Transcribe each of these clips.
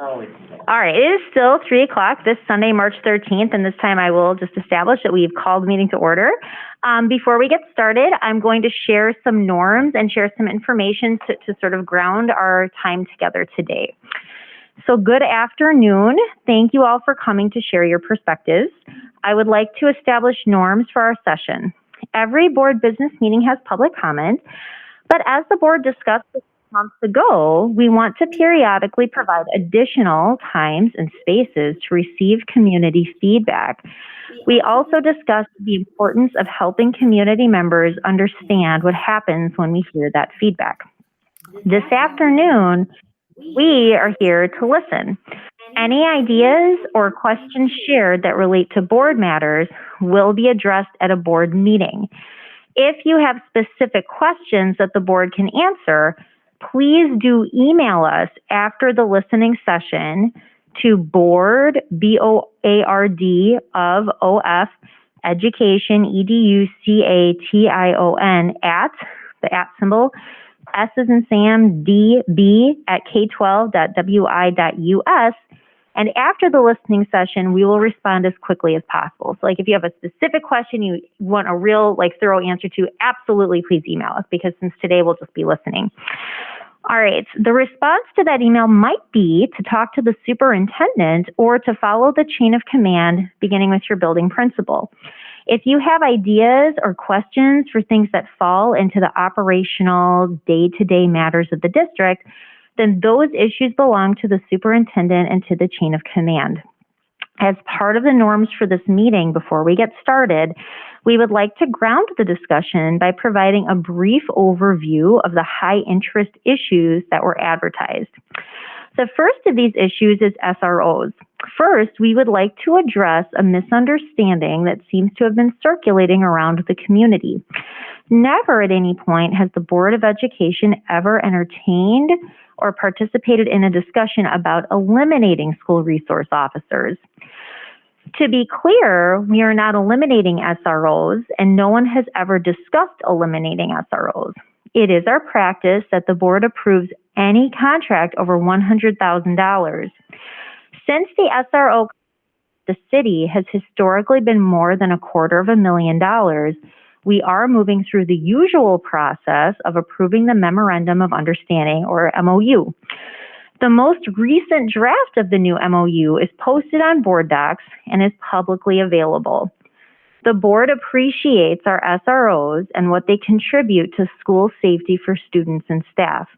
All right, it is still 3 o'clock this Sunday, March 13th, and this time I will just establish that we've called the meeting to order. Before we get started, I'm going to share some norms and share some information to sort of ground our time together today. So good afternoon. Thank you all for coming to share your perspectives. I would like to establish norms for our session. Every board business meeting has public comment, but as the board discussed months ago, we want to periodically provide additional times and spaces to receive community feedback. We also discussed the importance of helping community members understand what happens when we hear that feedback. This afternoon, we are here to listen. Any ideas or questions shared that relate to board matters will be addressed at a board meeting. If you have specific questions that the board can answer, please do email us after the listening session to board, B-O-A-R-D, of O-F, education, E-D-U-C-A-T-I-O-N, at, the at symbol, S as in Sam, D-B, at k12.wi.us. And after the listening session, we will respond as quickly as possible. So like if you have a specific question you want a real thorough answer to, absolutely please email us, because since today we'll just be listening. All right, the response to that email might be to talk to the superintendent or to follow the chain of command beginning with your building principal. If you have ideas or questions for things that fall into the operational day-to-day matters of the district, then those issues belong to the superintendent and to the chain of command. As part of the norms for this meeting, before we get started, we would like to ground the discussion by providing a brief overview of the high interest issues that were advertised. The first of these issues is SROs. First, we would like to address a misunderstanding that seems to have been circulating around the community. Never at any point has the Board of Education ever entertained or participated in a discussion about eliminating school resource officers. To be clear, we are not eliminating SROs, and no one has ever discussed eliminating SROs. It is our practice that the board approves any contract over $100,000. Since the SRO, the city has historically been more than $250,000, we are moving through the usual process of approving the Memorandum of Understanding, or MOU. The most recent draft of the new MOU is posted on Board Docs and is publicly available. The board appreciates our SROs and what they contribute to school safety for students and staff.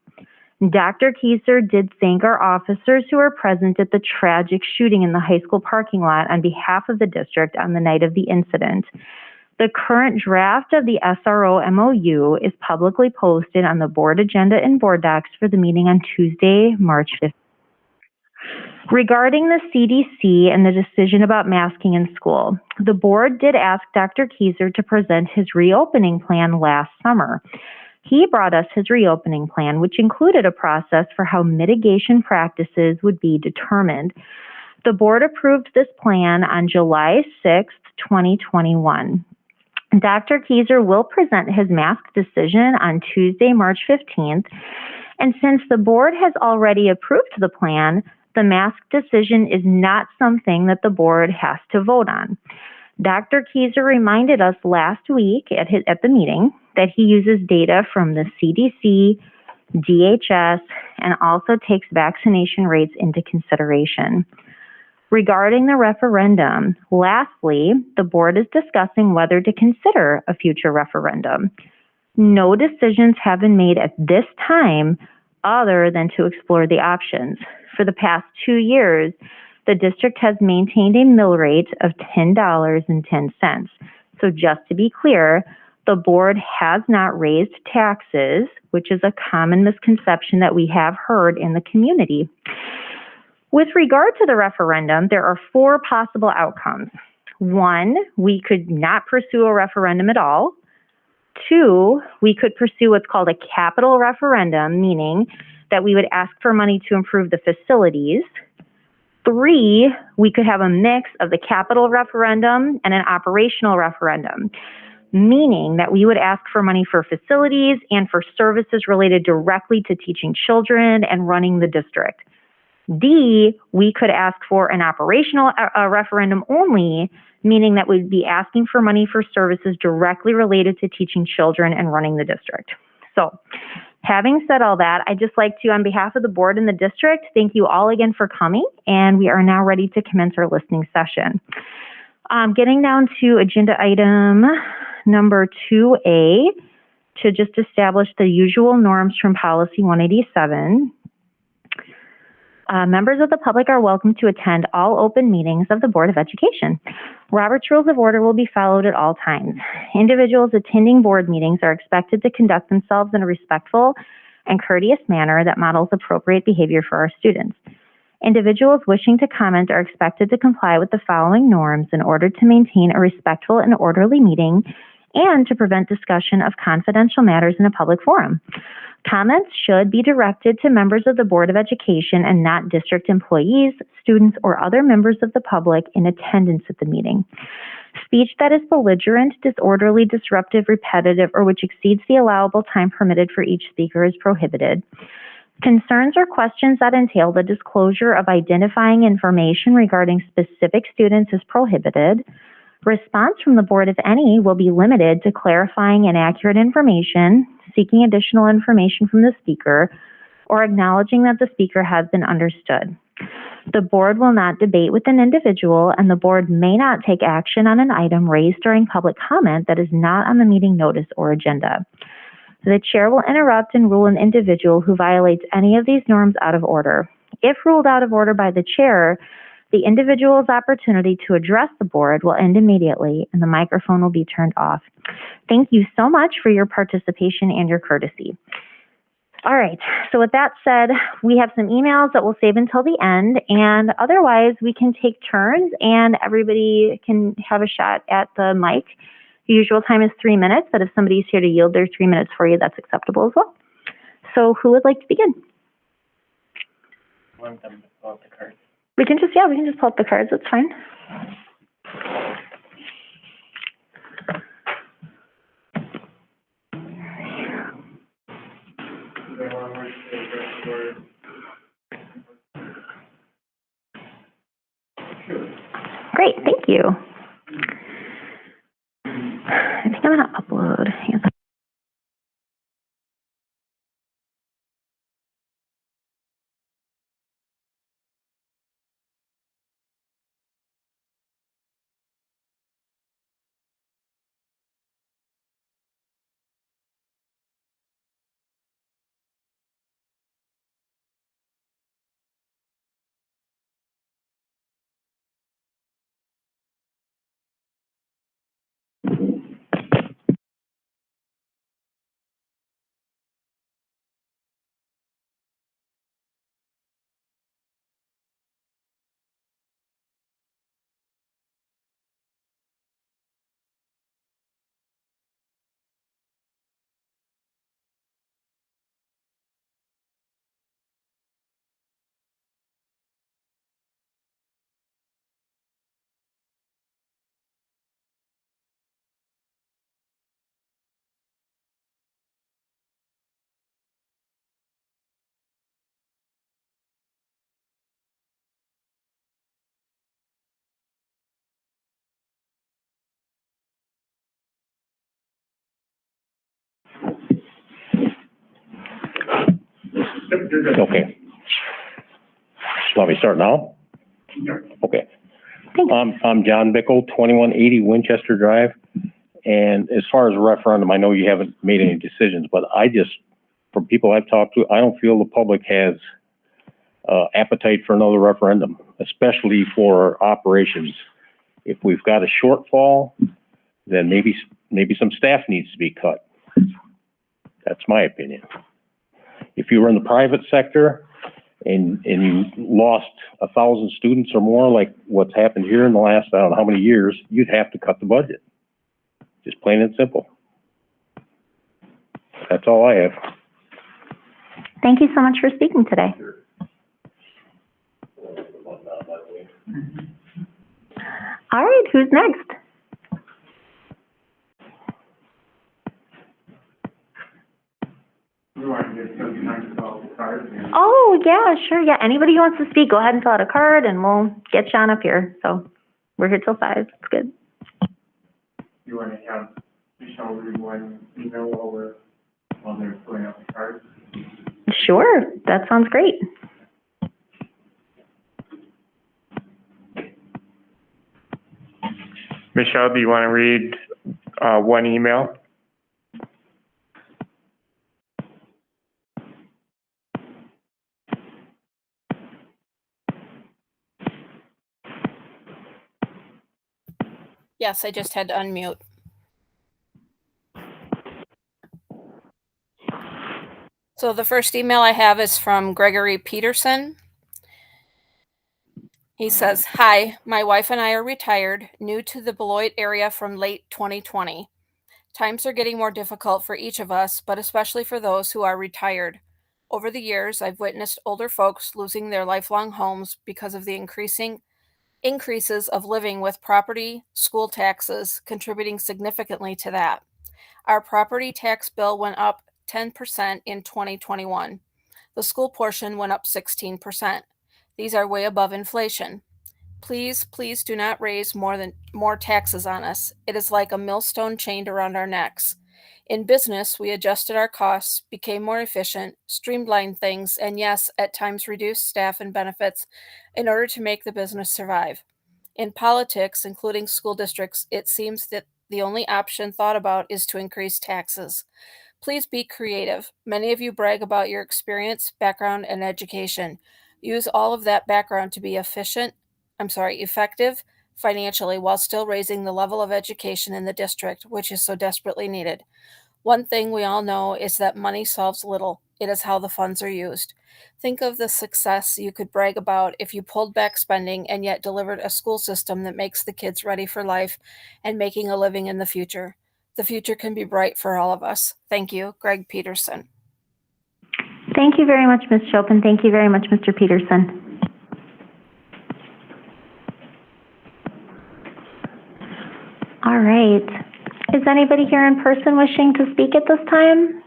Dr. Kieser did thank our officers who were present at the tragic shooting in the high school parking lot on behalf of the district on the night of the incident. The current draft of the SRO MOU is publicly posted on the board agenda and Board Docs for the meeting on Tuesday, March 5th. Regarding the CDC and the decision about masking in school, the board did ask Dr. Kieser to present his reopening plan last summer. He brought us his reopening plan, which included a process for how mitigation practices would be determined. The board approved this plan on July 6th, 2021. Dr. Kieser will present his mask decision on Tuesday, March 15th, and since the board has already approved the plan, the mask decision is not something that the board has to vote on. Dr. Kieser reminded us last week at the meeting that he uses data from the CDC, DHS, and also takes vaccination rates into consideration. Regarding the referendum, lastly, the board is discussing whether to consider a future referendum. No decisions have been made at this time other than to explore the options. For the past 2 years, the district has maintained a mill rate of $10.10. So just to be clear, the board has not raised taxes, which is a common misconception that we have heard in the community. With regard to the referendum, there are 4 possible outcomes. 1, we could not pursue a referendum at all. 2, we could pursue what's called a capital referendum, meaning that we would ask for money to improve the facilities. 3, we could have a mix of the capital referendum and an operational referendum, meaning that we would ask for money for facilities and for services related directly to teaching children and running the district. D, we could ask for an operational referendum only, meaning that we'd be asking for money for services directly related to teaching children and running the district. So, having said all that, I'd just like to, on behalf of the board and the district, thank you all again for coming, and we are now ready to commence our listening session. Getting down to agenda item number 2A, to just establish the usual norms from policy 187. Members of the public are welcome to attend all open meetings of the Board of Education. Robert's Rules of Order will be followed at all times. Individuals attending board meetings are expected to conduct themselves in a respectful and courteous manner that models appropriate behavior for our students. Individuals wishing to comment are expected to comply with the following norms in order to maintain a respectful and orderly meeting and to prevent discussion of confidential matters in a public forum. Comments should be directed to members of the Board of Education and not district employees, students, or other members of the public in attendance at the meeting. Speech that is belligerent, disorderly, disruptive, repetitive, or which exceeds the allowable time permitted for each speaker is prohibited. Concerns or questions that entail the disclosure of identifying information regarding specific students is prohibited. Response from the board, if any, will be limited to clarifying inaccurate information, seeking additional information from the speaker, or acknowledging that the speaker has been understood. The board will not debate with an individual, and the board may not take action on an item raised during public comment that is not on the meeting notice or agenda. The chair will interrupt and rule an individual who violates any of these norms out of order. If ruled out of order by the chair, the individual's opportunity to address the board will end immediately and the microphone will be turned off. Thank you so much for your participation and your courtesy. All right, so with that said, we have some emails that we'll save until the end, and otherwise we can take turns and everybody can have a shot at the mic. The usual time is 3 minutes, but if somebody's here to yield their 3 minutes for you, that's acceptable as well. So who would like to begin? Want them to pull out the cards. We can just pull up the cards, that's fine. Great, thank you. I think I'm gonna upload. Okay. So let me start now? Okay. I'm John Bickle, 2180 Winchester Drive. And as far as a referendum, I know you haven't made any decisions, but from people I've talked to, I don't feel the public has appetite for another referendum, especially for operations. If we've got a shortfall, then maybe some staff needs to be cut. That's my opinion. If you were in the private sector and you lost 1,000 students or more, like what's happened here in the last, I don't know how many years, you'd have to cut the budget. Just plain and simple. That's all I have. Thank you so much for speaking today. All right, who's next? We want to give some time to call the cards. Oh, Yeah, sure. Yeah, anybody who wants to speak, go ahead and fill out a card and we'll get you on up here. So we're here till 5. It's good. You want to have Michelle read one email while they're filling out the cards? Sure. That sounds great. Michelle, do you want to read one email? Yes, I just had to unmute. So the first email I have is from Gregory Peterson. He says, "Hi, my wife and I are retired, new to the Beloit area from late 2020. Times are getting more difficult for each of us, but especially for those who are retired. Over the years, I've witnessed older folks losing their lifelong homes because of the increases of living with property, school taxes, contributing significantly to that. Our property tax bill went up 10% in 2021. The school portion went up 16%. These are way above inflation. Please do not raise more taxes on us. It is like a millstone chained around our necks. In business, we adjusted our costs, became more efficient, streamlined things, and yes, at times reduced staff and benefits in order to make the business survive. In politics, including school districts, it seems that the only option thought about is to increase taxes. Please be creative. Many of you brag about your experience, background, and education. Use all of that background to be effective financially while still raising the level of education in the district, which is so desperately needed. One thing we all know is that money solves little. It is how the funds are used. Think of the success you could brag about if you pulled back spending and yet delivered a school system that makes the kids ready for life and making a living in the future. The future can be bright for all of us. Thank you, Greg Peterson." Thank you very much, Ms. Shope, and thank you very much, Mr. Peterson. All right. Is anybody here in person wishing to speak at this time?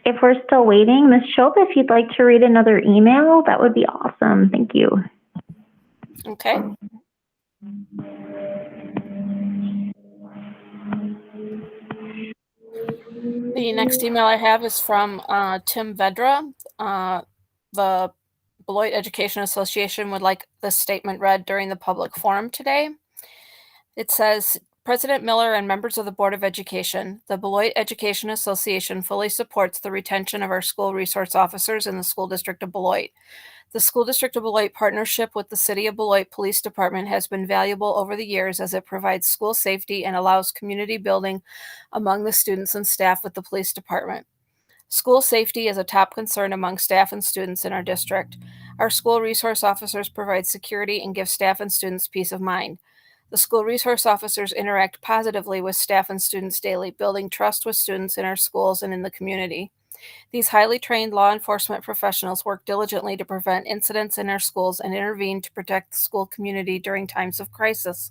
If we're still waiting, Ms. Shope, if you'd like to read another email, that would be awesome. Thank you. Okay. The next email I have is from Tim Vedra. The Beloit Education Association would like this statement read during the public forum today. It says, "President Miller and members of the Board of Education, the Beloit Education Association fully supports the retention of our school resource officers in the School District of Beloit. The School District of Beloit partnership with the City of Beloit Police Department has been valuable over the years as it provides school safety and allows community building among the students and staff with the police department. School safety is a top concern among staff and students in our district. Our school resource officers provide security and give staff and students peace of mind. The school resource officers interact positively with staff and students daily, building trust with students in our schools and in the community. These highly trained law enforcement professionals work diligently to prevent incidents in our schools and intervene to protect the school community during times of crisis.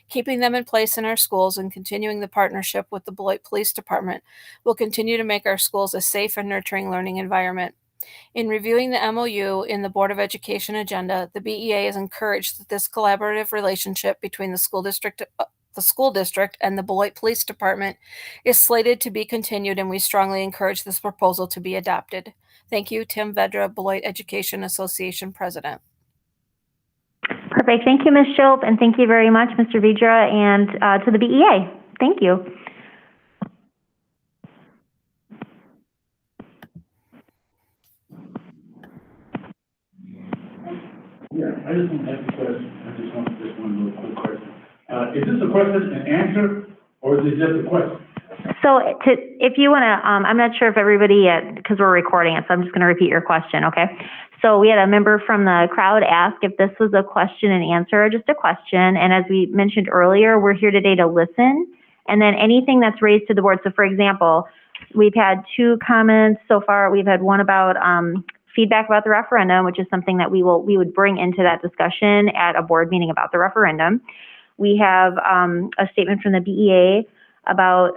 Keeping them in place in our schools and continuing the partnership with the Beloit Police Department will continue to make our schools a safe and nurturing learning environment. In reviewing the MOU in the Board of Education agenda, the BEA is encouraged that this collaborative relationship between the school district and the Beloit Police Department is slated to be continued, and we strongly encourage this proposal to be adopted. Thank you, Tim Vedra, Beloit Education Association President." Perfect. Thank you, Ms. Shope, and thank you very much, Mr. Vedra, and to the BEA. Thank you. Yeah, I just want to ask a question. I just want one little quick question. Is this a question and answer, or is it just a question? So if you want to, I'm not sure if everybody, because we're recording it, so I'm just going to repeat your question, okay? So we had a member from the crowd ask if this was a question and answer or just a question. And as we mentioned earlier, we're here today to listen. And then anything that's raised to the board. So for example, we've had 2 comments so far. We've had one about feedback about the referendum, which is something that we would bring into that discussion at a board meeting about the referendum. We have a statement from the BEA about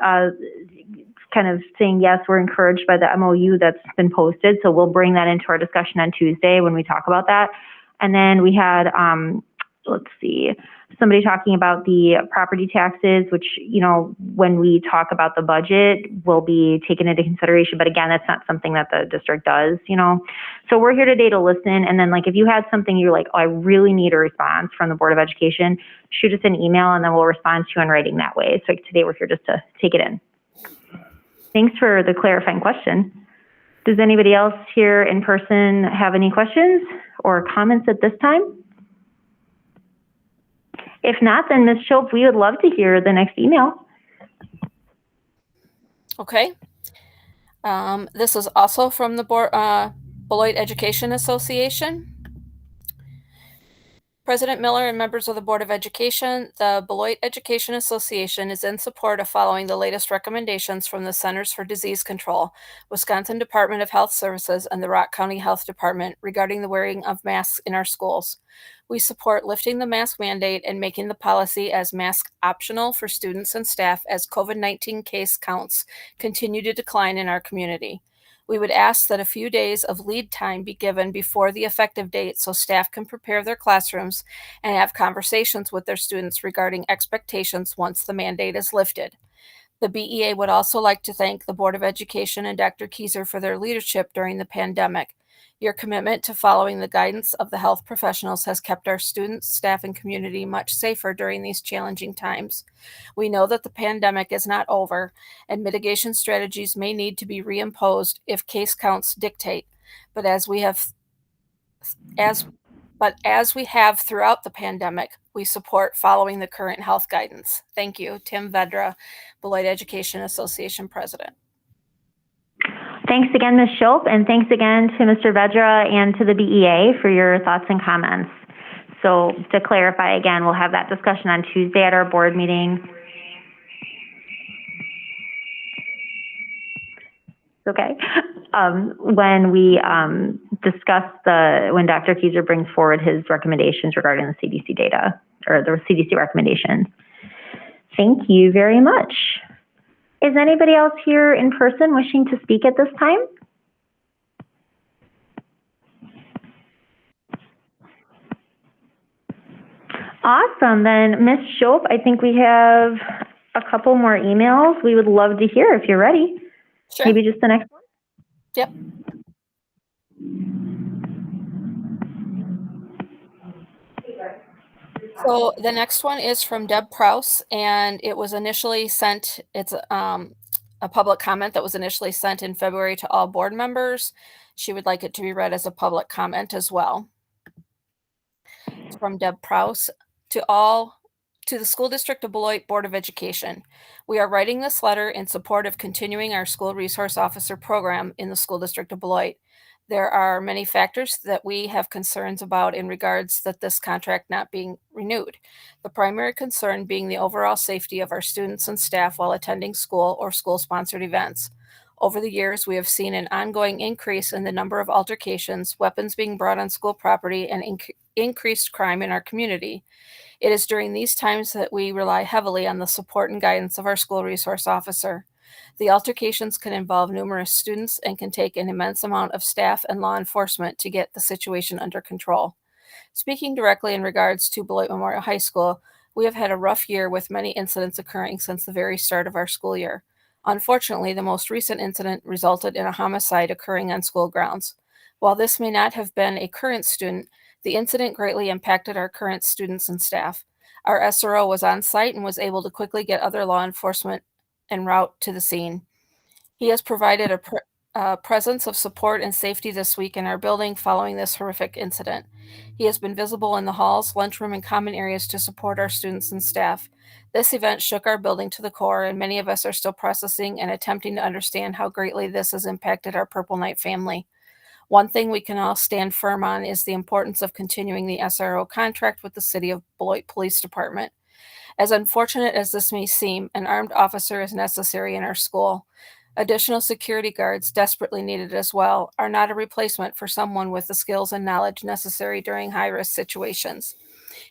kind of saying, yes, we're encouraged by the MOU that's been posted. So we'll bring that into our discussion on Tuesday when we talk about that. And then we had, let's see, somebody talking about the property taxes, which, you know, when we talk about the budget, will be taken into consideration. But again, that's not something that the district does, you know. So we're here today to listen. And then, like, if you had something you're like, oh, I really need a response from the Board of Education, shoot us an email and then we'll respond to you in writing that way. So today we're here just to take it in. Thanks for the clarifying question. Does anybody else here in person have any questions or comments at this time? If not, then Ms. Schultz, we would love to hear the next email. Okay. This is also from the Beloit Education Association. President Miller and members of the Board of Education, the Beloit Education Association is in support of following the latest recommendations from the Centers for Disease Control, Wisconsin Department of Health Services, and the Rock County Health Department regarding the wearing of masks in our schools. We support lifting the mask mandate and making the policy as mask optional for students and staff as COVID-19 case counts continue to decline in our community. We would ask that a few days of lead time be given before the effective date so staff can prepare their classrooms and have conversations with their students regarding expectations once the mandate is lifted. The BEA would also like to thank the Board of Education and Dr. Kieser for their leadership during the pandemic. Your commitment to following the guidance of the health professionals has kept our students, staff, and community much safer during these challenging times. We know that the pandemic is not over, and mitigation strategies may need to be reimposed if case counts dictate. But as we have throughout the pandemic, we support following the current health guidance. Thank you. Tim Vedra, Beloit Education Association President. Thanks again, Ms. Schultz, and thanks again to Mr. Vedra and to the BEA for your thoughts and comments. So to clarify again, we'll have that discussion on Tuesday at our board meeting. Okay. When we discuss when Dr. Kieser brings forward his recommendations regarding the CDC data or the CDC recommendations. Thank you very much. Is anybody else here in person wishing to speak at this time? Awesome. Then, Ms. Schultz, I think we have a couple more emails we would love to hear if you're ready. Sure. Maybe just the next one? Yep. So the next one is from Deb Prouse, and it was initially sent, it's a public comment that was initially sent in February to all board members. She would like it to be read as a public comment as well. It's from Deb Prouse. To the School District of Beloit Board of Education. We are writing this letter in support of continuing our School Resource Officer program in the School District of Beloit. There are many factors that we have concerns about in regards that this contract not being renewed. The primary concern being the overall safety of our students and staff while attending school or school-sponsored events. Over the years, we have seen an ongoing increase in the number of altercations, weapons being brought on school property, and increased crime in our community. It is during these times that we rely heavily on the support and guidance of our school resource officer. The altercations can involve numerous students and can take an immense amount of staff and law enforcement to get the situation under control. Speaking directly in regards to Beloit Memorial High School, we have had a rough year with many incidents occurring since the very start of our school year. Unfortunately, the most recent incident resulted in a homicide occurring on school grounds. While this may not have been a current student, the incident greatly impacted our current students and staff. Our SRO was on site and was able to quickly get other law enforcement en route to the scene. He has provided a presence of support and safety this week in our building following this horrific incident. He has been visible in the halls, lunchroom, and common areas to support our students and staff. This event shook our building to the core, and many of us are still processing and attempting to understand how greatly this has impacted our Purple Knight family. One thing we can all stand firm on is the importance of continuing the SRO contract with the City of Beloit Police Department. As unfortunate as this may seem, an armed officer is necessary in our school. Additional security guards, desperately needed as well, are not a replacement for someone with the skills and knowledge necessary during high-risk situations.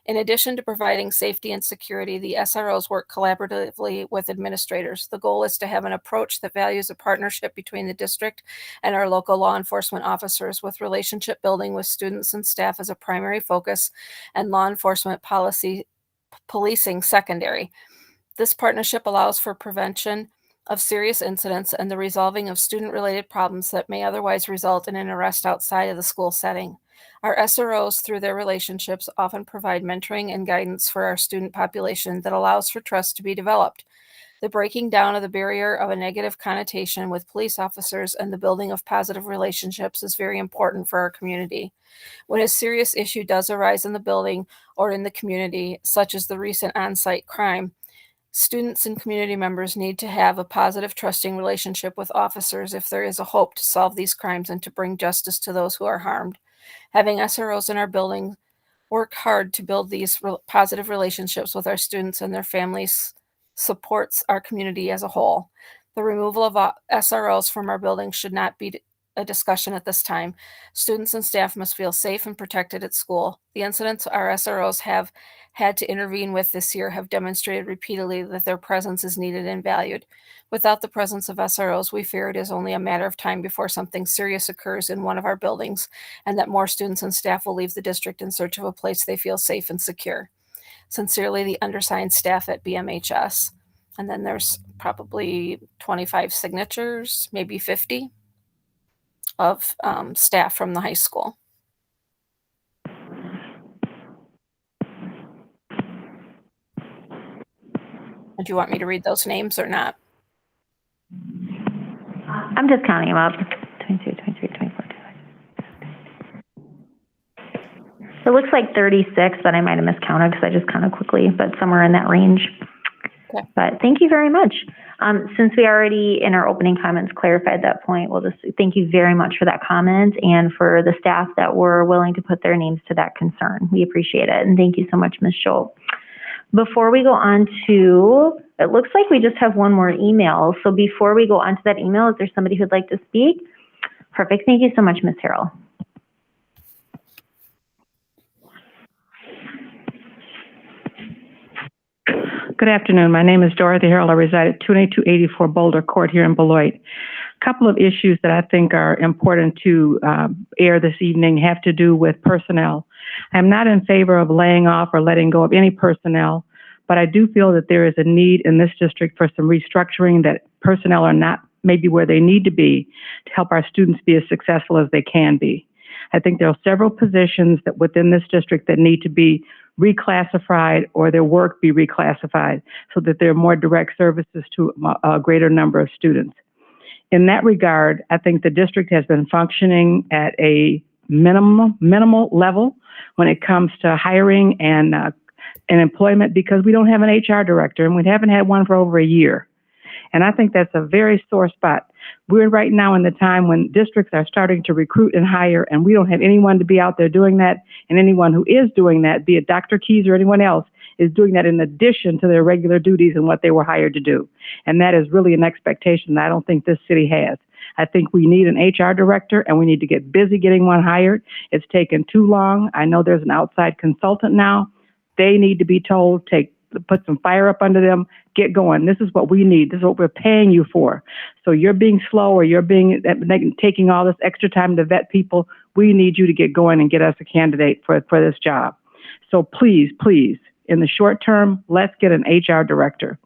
In addition to providing safety and security, the SROs work collaboratively with administrators. The goal is to have an approach that values a partnership between the district and our local law enforcement officers, with relationship building with students and staff as a primary focus and law enforcement policing secondary. This partnership allows for prevention of serious incidents and the resolving of student-related problems that may otherwise result in an arrest outside of the school setting. Our SROs, through their relationships, often provide mentoring and guidance for our student population that allows for trust to be developed. The breaking down of the barrier of a negative connotation with police officers and the building of positive relationships is very important for our community. When a serious issue does arise in the building or in the community, such as the recent on-site crime, students and community members need to have a positive, trusting relationship with officers if there is a hope to solve these crimes and to bring justice to those who are harmed. Having SROs in our building work hard to build these positive relationships with our students and their families supports our community as a whole. The removal of SROs from our building should not be a discussion at this time. Students and staff must feel safe and protected at school. The incidents our SROs have had to intervene with this year have demonstrated repeatedly that their presence is needed and valued. Without the presence of SROs, we fear it is only a matter of time before something serious occurs in one of our buildings, and that more students and staff will leave the district in search of a place they feel safe and secure. Sincerely, the undersigned staff at BMHS. And then there's probably 25 signatures, maybe 50 of staff from the high school. Do you want me to read those names or not? I'm just counting them up. 22, 23, 24, 25. It looks like 36, but I might have miscounted because I just counted quickly, but somewhere in that range. Okay. But thank you very much. Since we already in our opening comments clarified that point, we'll just thank you very much for that comment and for the staff that were willing to put their names to that concern. We appreciate it. And thank you so much, Ms. Schultz. Before we go on to, it looks like we just have one more email. So before we go on to that email, is there somebody who'd like to speak? Perfect. Thank you so much, Ms. Harrell. Good afternoon. My name is Dorothy Harrell. I reside at 28284 Boulder Court here in Beloit. A couple of issues that I think are important to air this evening have to do with personnel. I'm not in favor of laying off or letting go of any personnel, but I do feel that there is a need in this district for some restructuring, that personnel are not maybe where they need to be to help our students be as successful as they can be. I think there are several positions that within this district that need to be reclassified or their work be reclassified so that there are more direct services to a greater number of students. In that regard, I think the district has been functioning at a minimal level when it comes to hiring and employment, because we don't have an HR director and we haven't had one for over a year. And I think that's a very sore spot. We're right now in the time when districts are starting to recruit and hire, and we don't have anyone to be out there doing that. And anyone who is doing that, be it Dr. Keys or anyone else, is doing that in addition to their regular duties and what they were hired to do. And that is really an expectation that I don't think this city has. I think we need an HR director, and we need to get busy getting one hired. It's taken too long. I know there's an outside consultant now. They need to be told, put some fire up under them, get going. This is what we need. This is what we're paying you for. So you're being slow, or you're taking all this extra time to vet people. We need you to get going and get us a candidate for this job. So please, in the short term, let's get an HR director.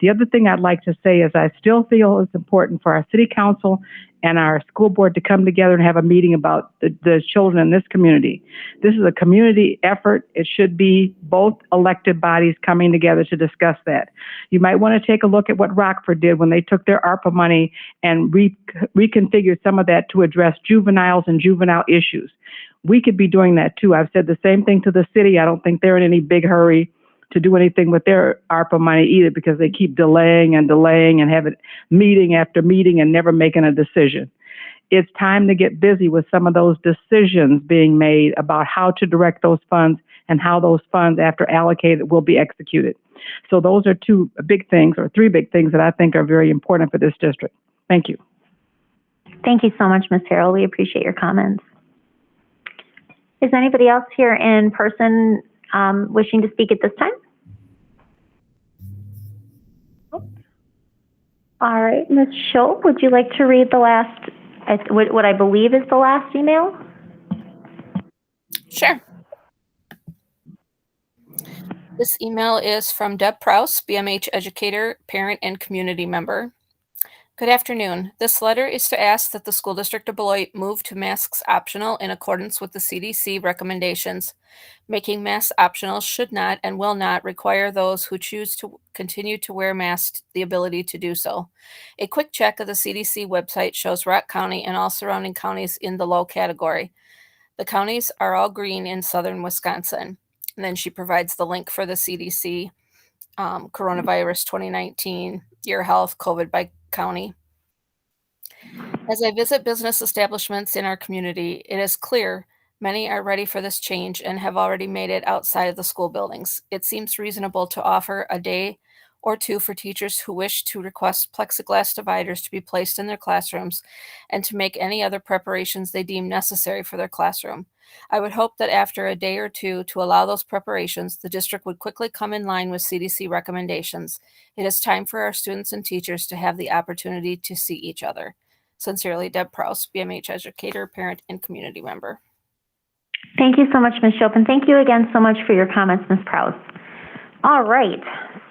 The other thing I'd like to say is I still feel it's important for our city council and our school board to come together and have a meeting about the children in this community. This is a community effort. It should be both elected bodies coming together to discuss that. You might want to take a look at what Rockford did when they took their ARPA money and reconfigured some of that to address juveniles and juvenile issues. We could be doing that too. I've said the same thing to the city. I don't think they're in any big hurry to do anything with their ARPA money either, because they keep delaying and having meeting after meeting and never making a decision. It's time to get busy with some of those decisions being made about how to direct those funds and how those funds, after allocated, will be executed. So those are two big things, or three big things, that I think are very important for this district. Thank you. Thank you so much, Ms. Harrell. We appreciate your comments. Is anybody else here in person wishing to speak at this time? All right, Ms. Schultz, would you like to read the last, what I believe is the last email? Sure. This email is from Deb Prouse, BMH educator, parent, and community member. Good afternoon. This letter is to ask that the School District of Beloit move to masks optional in accordance with the CDC recommendations. Making masks optional should not and will not require those who choose to continue to wear masks the ability to do so. A quick check of the CDC website shows Rock County and all surrounding counties in the low category. The counties are all green in southern Wisconsin. And then she provides the link for the CDC Coronavirus 2019 Year Health COVID by County. As I visit business establishments in our community, it is clear many are ready for this change and have already made it outside of the school buildings. It seems reasonable to offer a day or two for teachers who wish to request plexiglass dividers to be placed in their classrooms and to make any other preparations they deem necessary for their classroom. I would hope that after a day or two to allow those preparations, the district would quickly come in line with CDC recommendations. It is time for our students and teachers to have the opportunity to see each other. Sincerely, Deb Prouse, BMH educator, parent, and community member. Thank you so much, Ms. Schultz, and thank you again so much for your comments, Ms. Prouse. All right,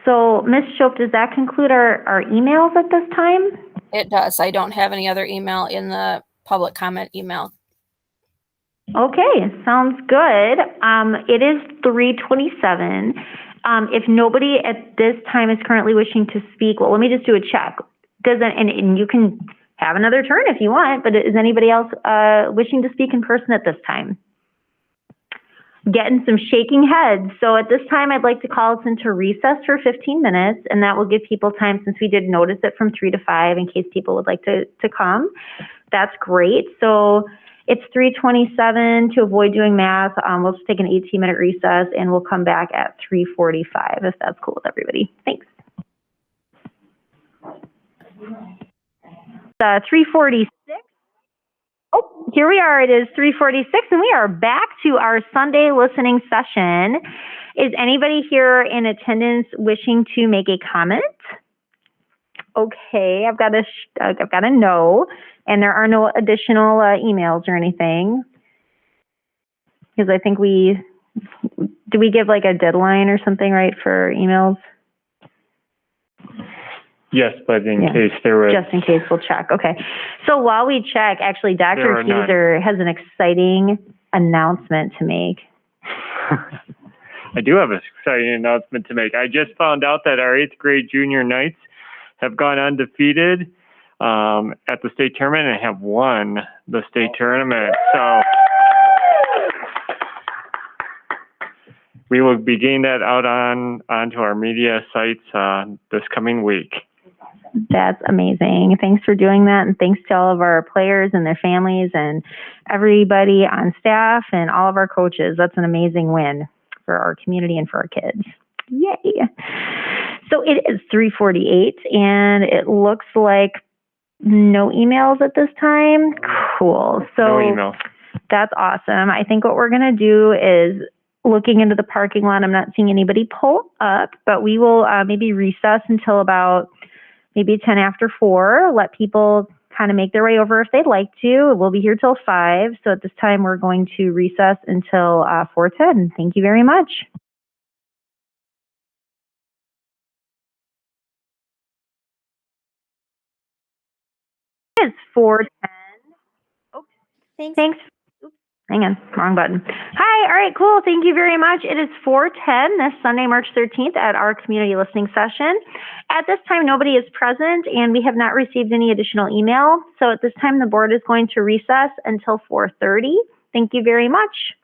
so Ms. Schultz, does that conclude our emails at this time? It does. I don't have any other email in the public comment email. Okay, sounds good. It is 3:27. If nobody at this time is currently wishing to speak, well, let me just do a check. And you can have another turn if you want, but is anybody else wishing to speak in person at this time? Getting some shaking heads. So at this time, I'd like to call us into recess for 15 minutes, and that will give people time, since we did notice it from 3 to 5, in case people would like to come. That's great. So it's 3:27. To avoid doing math, we'll just take an 18-minute recess, and we'll come back at 3:45, if that's cool with everybody. Thanks. 3:46. Oh, here we are. It is 3:46, and we are back to our Sunday listening session. Is anybody here in attendance wishing to make a comment? Okay, I've got a no, and there are no additional emails or anything, because I think we give like a deadline or something, right, for emails? Yes, but in case there was... Just in case, we'll check. Okay. So while we check, actually, Dr. Huser has an exciting announcement to make. I do have an exciting announcement to make. I just found out that our 8th grade junior Knights have gone undefeated at the state tournament and have won the state tournament. So we will be getting that out onto our media sites this coming week. That's amazing. Thanks for doing that, and thanks to all of our players and their families and everybody on staff and all of our coaches. That's an amazing win for our community and for our kids. Yay. So it is 3:48, and it looks like no emails at this time. Cool. So no emails. That's awesome. I think what we're going to do is, looking into the parking lot, I'm not seeing anybody pull up, but we will maybe recess until about maybe 10 after 4, let people kind of make their way over if they'd like to. We'll be here till 5. So at this time, we're going to recess until 4:10. Thank you very much. It's 4:10. Oh, thanks. Oops, hang on, wrong button. Hi, all right, cool. Thank you very much. It is 4:10 this Sunday, March 13th at our community listening session. At this time, nobody is present, and we have not received any additional email. So at this time, the board is going to recess until 4:30. Thank you very much.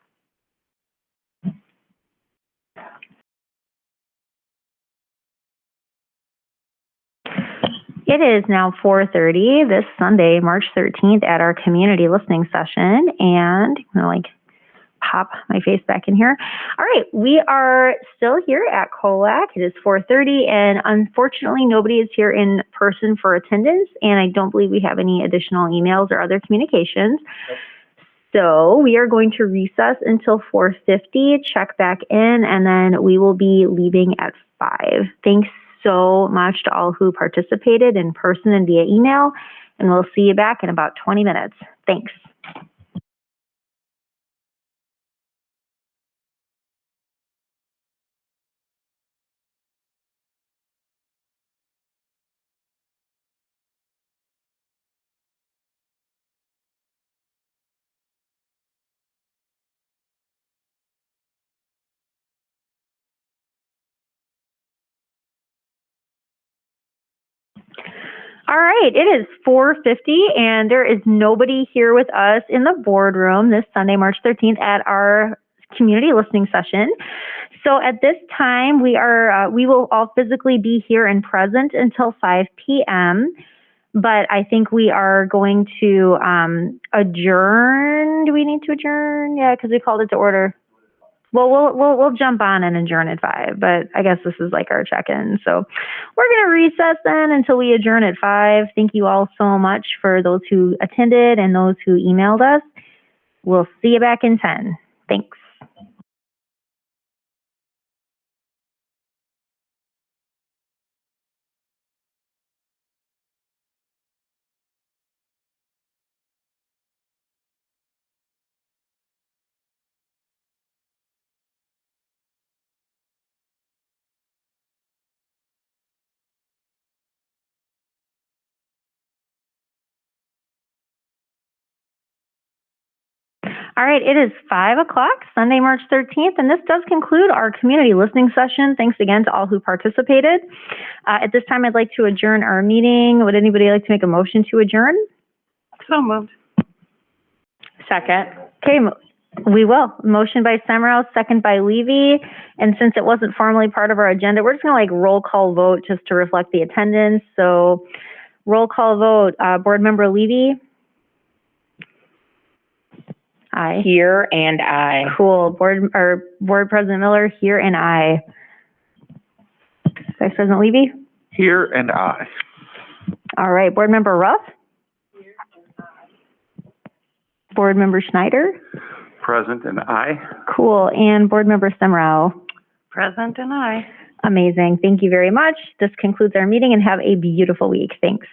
It is now 4:30 this Sunday, March 13th at our community listening session, and I'm gonna pop my face back in here. All right, we are still here at COLAC. It is 4:30, and unfortunately, nobody is here in person for attendance, and I don't believe we have any additional emails or other communications. So we are going to recess until 4:50, check back in, and then we will be leaving at 5. Thanks so much to all who participated in person and via email, and we'll see you back in about 20 minutes. Thanks. All right, it is 4:50 and there is nobody here with us in the boardroom this Sunday, March 13th at our community listening session. So at this time, we will all physically be here and present until 5 p.m. But I think we are going to adjourn. Do we need to adjourn? Yeah, because we called it to order. Well, we'll jump on and adjourn at 5, but I guess this is like our check-in. So we're going to recess then until we adjourn at 5. Thank you all so much for those who attended and those who emailed us. We'll see you back in 10. Thanks. All right, it is 5 o'clock, Sunday, March 13th, and this does conclude our community listening session. Thanks again to all who participated. At this time, I'd like to adjourn our meeting. Would anybody like to make a motion to adjourn? So moved. Second. Okay, we will. Motion by Semrau, second by Levy. And since it wasn't formally part of our agenda, we're just going to roll call vote just to reflect the attendance. So roll call vote, Board Member Levy. Aye. Here and I. Cool. Board President Miller, here and I. Vice President Levy? Here and I. All right. Board Member Ruff? Here and I. Board Member Schneider? Present and I. Cool. And Board Member Semrau? Present and I. Amazing. Thank you very much. This concludes our meeting and have a beautiful week. Thanks.